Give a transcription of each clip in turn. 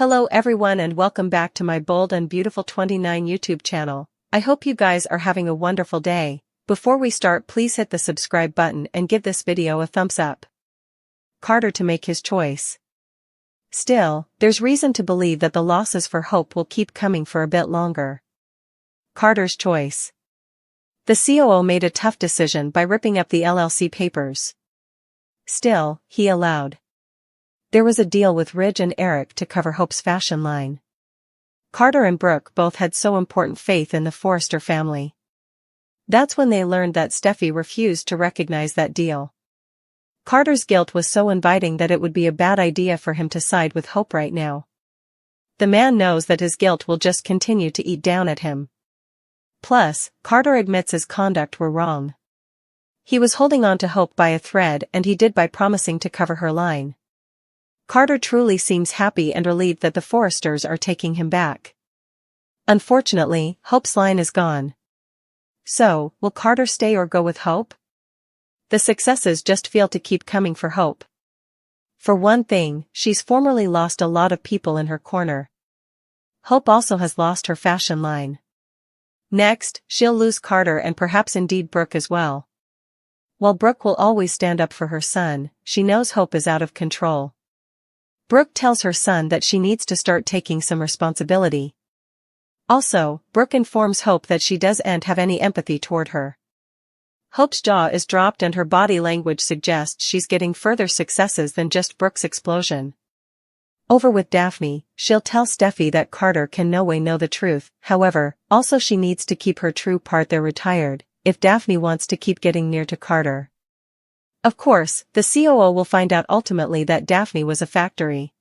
Hello everyone and welcome back to my Bold and Beautiful 29 YouTube channel. I hope you guys are having a wonderful day. Before we start, please hit the subscribe button and give this video a thumbs up. Carter to make his choice. Still, there's reason to believe that the losses for Hope will keep coming for a bit longer. Carter's choice. The COO made a tough decision by ripping up the LLC papers. Still, he allowed. There was a deal with Ridge and Eric to cover Hope's fashion line. Carter and Brooke both had so important faith in the Forrester family. That's when they learned that Steffy refused to recognize that deal. Carter's guilt was so inviting that it would be a bad idea for him to side with Hope right now. The man knows that his guilt will just continue to eat down at him. Plus, Carter admits his conduct were wrong. He was holding on to Hope by a thread, and he did by promising to cover her line. Carter truly seems happy and relieved that the Forresters are taking him back. Unfortunately, Hope's line is gone. So, will Carter stay or go with Hope? The successes just feel to keep coming for Hope. For one thing, she's formerly lost a lot of people in her corner. Hope also has lost her fashion line. Next, she'll lose Carter and perhaps indeed Brooke as well. While Brooke will always stand up for her son, she knows Hope is out of control. Brooke tells her son that she needs to start taking some responsibility. Also, Brooke informs Hope that she doesn't have any empathy toward her. Hope's jaw is dropped and her body language suggests she's getting further successes than just Brooke's explosion. Over with Daphne, she'll tell Steffy that Carter can no way know the truth, however, also she needs to keep her true part there retired, if Daphne wants to keep getting near to Carter. Of course, the COO will find out ultimately that Daphne was a factory.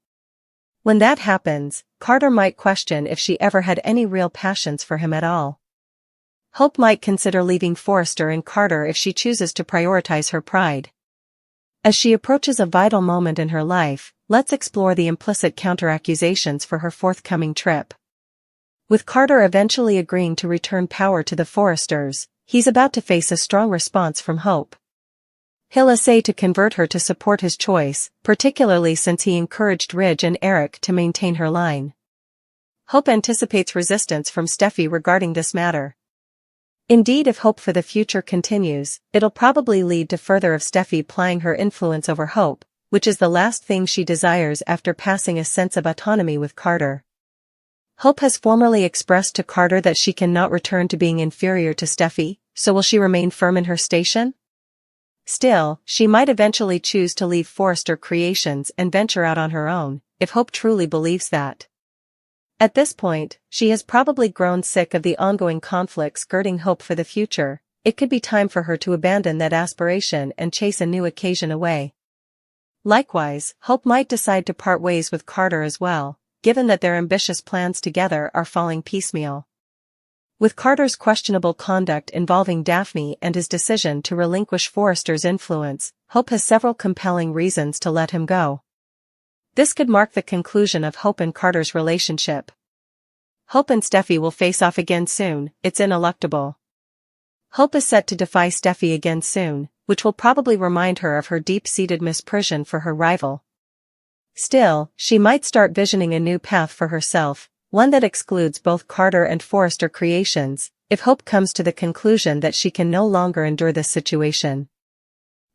When that happens, Carter might question if she ever had any real passions for him at all. Hope might consider leaving Forrester and Carter if she chooses to prioritize her pride. As she approaches a vital moment in her life, let's explore the implicit counter-accusations for her forthcoming trip. With Carter eventually agreeing to return power to the Forresters, he's about to face a strong response from Hope. He'll essay to convert her to support his choice, particularly since he encouraged Ridge and Eric to maintain her line. Hope anticipates resistance from Steffy regarding this matter. Indeed, if Hope for the future continues, it'll probably lead to further of Steffy plying her influence over Hope, which is the last thing she desires after passing a sense of autonomy with Carter. Hope has formerly expressed to Carter that she cannot return to being inferior to Steffy, so will she remain firm in her station? Still, she might eventually choose to leave Forrester Creations and venture out on her own, if Hope truly believes that. At this point, she has probably grown sick of the ongoing conflicts girding Hope for the future. It could be time for her to abandon that aspiration and chase a new occasion away. Likewise, Hope might decide to part ways with Carter as well, given that their ambitious plans together are falling piecemeal. With Carter's questionable conduct involving Daphne and his decision to relinquish Forrester's influence, Hope has several compelling reasons to let him go. This could mark the conclusion of Hope and Carter's relationship. Hope and Steffy will face off again soon, it's ineluctable. Hope is set to defy Steffy again soon, which will probably remind her of her deep-seated misprision for her rival. Still, she might start visioning a new path for herself, one that excludes both Carter and Forrester Creations, if Hope comes to the conclusion that she can no longer endure this situation.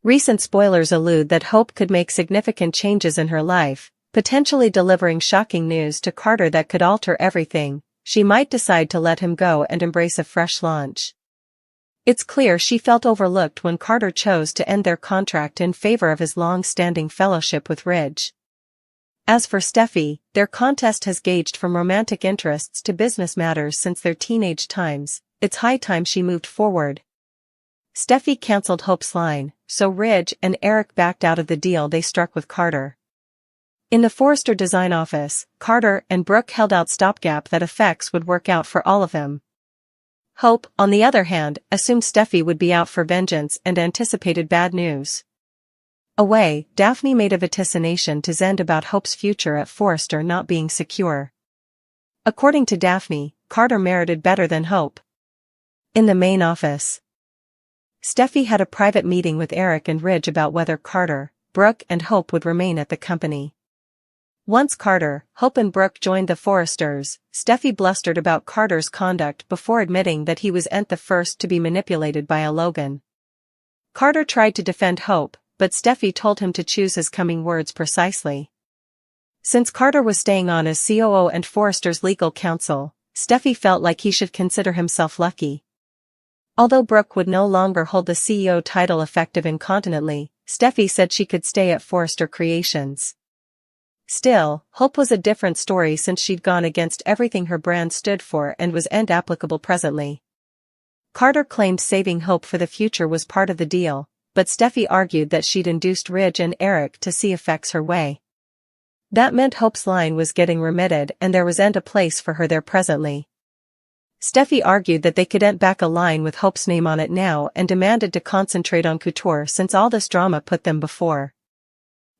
Recent spoilers allude that Hope could make significant changes in her life, potentially delivering shocking news to Carter that could alter everything. She might decide to let him go and embrace a fresh launch. It's clear she felt overlooked when Carter chose to end their contract in favor of his long-standing fellowship with Ridge. As for Steffy, their contest has gauged from romantic interests to business matters since their teenage times. It's high time she moved forward. Steffy cancelled Hope's line, so Ridge and Eric backed out of the deal they struck with Carter. In the Forrester design office, Carter and Brooke held out stopgap that effects would work out for all of them. Hope, on the other hand, assumed Steffy would be out for vengeance and anticipated bad news. Away, Daphne made a vaticination to Zend about Hope's future at Forrester not being secure. According to Daphne, Carter merited better than Hope. In the main office, Steffy had a private meeting with Eric and Ridge about whether Carter, Brooke and Hope would remain at the company. Once Carter, Hope and Brooke joined the Forresters, Steffy blustered about Carter's conduct before admitting that he was the first to be manipulated by a Logan. Carter tried to defend Hope, but Steffy told him to choose his coming words precisely. Since Carter was staying on as COO and Forrester's legal counsel, Steffy felt like he should consider himself lucky. Although Brooke would no longer hold the CEO title effective incontinently, Steffy said she could stay at Forrester Creations. Still, Hope was a different story since she'd gone against everything her brand stood for and was applicable presently. Carter claimed saving Hope for the future was part of the deal, but Steffy argued that she'd induced Ridge and Eric to see effects her way. That meant Hope's line was getting remitted and there was a place for her there presently. Steffy argued that they could back a line with Hope's name on it now and demanded to concentrate on couture since all this drama put them before.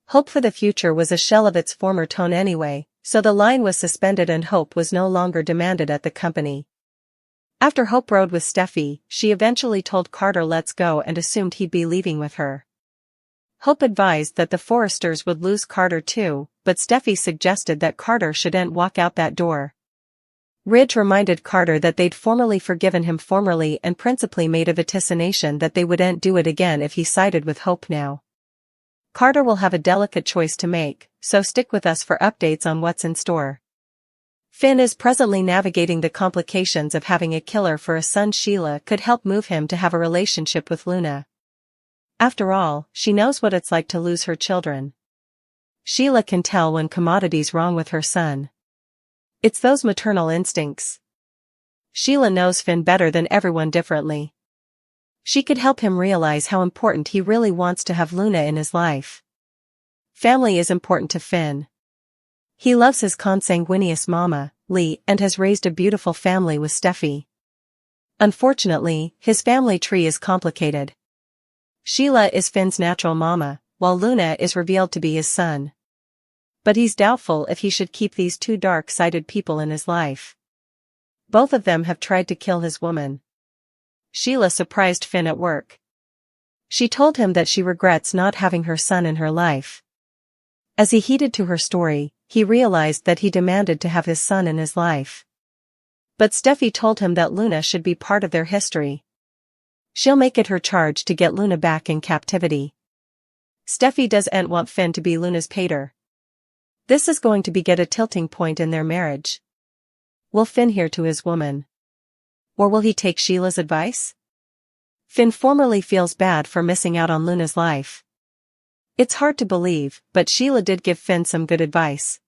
Hope for the future was a shell of its former tone anyway, so the line was suspended and Hope was no longer demanded at the company. After Hope rode with Steffy, she eventually told Carter let's go and assumed he'd be leaving with her. Hope advised that the Forresters would lose Carter too, but Steffy suggested that Carter shouldn't walk out that door. Ridge reminded Carter that they'd formally forgiven him formerly and principally made a vaticination that they wouldn't do it again if he sided with Hope now. Carter will have a delicate choice to make, so stick with us for updates on what's in store. Finn is presently navigating the complications of having a killer for a son. Sheila could help move him to have a relationship with Luna. After all, she knows what it's like to lose her children. Sheila can tell when commodity's wrong with her son. It's those maternal instincts. Sheila knows Finn better than everyone differently. She could help him realize how important he really wants to have Luna in his life. Family is important to Finn. He loves his consanguineous mama, Lee, and has raised a beautiful family with Steffy. Unfortunately, his family tree is complicated. Sheila is Finn's natural mama, while Luna is revealed to be his son. But he's doubtful if he should keep these two dark-sided people in his life. Both of them have tried to kill his woman. Sheila surprised Finn at work. She told him that she regrets not having her son in her life. As he heeded to her story, he realized that he demanded to have his son in his life. But Steffy told him that Luna should be part of their history. She'll make it her charge to get Luna back in captivity. Steffy doesn't want Finn to be Luna's pater. This is going to get a tilting point in their marriage. Will Finn hear to his woman? Or will he take Sheila's advice? Finn formerly feels bad for missing out on Luna's life. It's hard to believe, but Sheila did give Finn some good advice.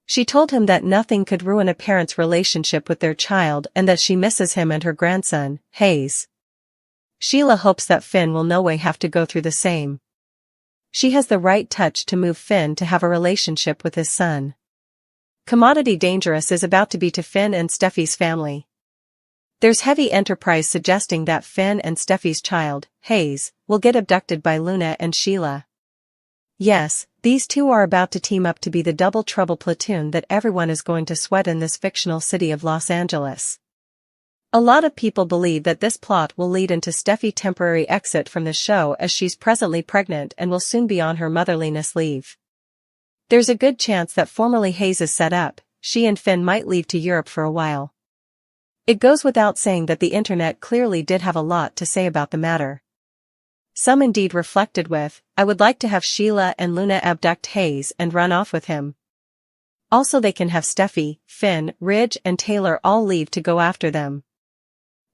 She told him that nothing could ruin a parent's relationship with their child and that she misses him and her grandson, Hayes. Sheila hopes that Finn will no way have to go through the same. She has the right touch to move Finn to have a relationship with his son. Commodity Dangerous is about to be to Finn and Steffy's family. There's heavy enterprise suggesting that Finn and Steffy's child, Hayes, will get abducted by Luna and Sheila. Yes, these two are about to team up to be the double trouble platoon that everyone is going to sweat in this fictional city of Los Angeles. A lot of people believe that this plot will lead into Steffy's temporary exit from the show as she's presently pregnant and will soon be on her motherliness leave. There's a good chance that formerly Hayes is set up, she and Finn might leave to Europe for a while. It goes without saying that the internet clearly did have a lot to say about the matter. Some indeed reflected with, I would like to have Sheila and Luna abduct Hayes and run off with him. Also they can have Steffy, Finn, Ridge and Taylor all leave to go after them.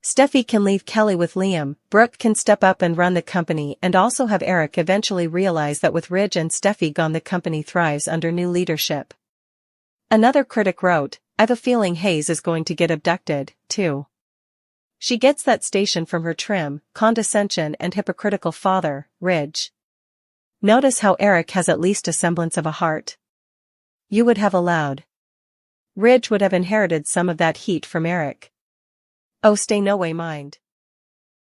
Steffy can leave Kelly with Liam, Brooke can step up and run the company and also have Eric eventually realize that with Ridge and Steffy gone the company thrives under new leadership. Another critic wrote, I've a feeling Hayes is going to get abducted, too. She gets that station from her trim, condescension and hypocritical father, Ridge. Notice how Eric has at least a semblance of a heart. You would have allowed. Ridge would have inherited some of that heat from Eric. Oh, stay no way mind.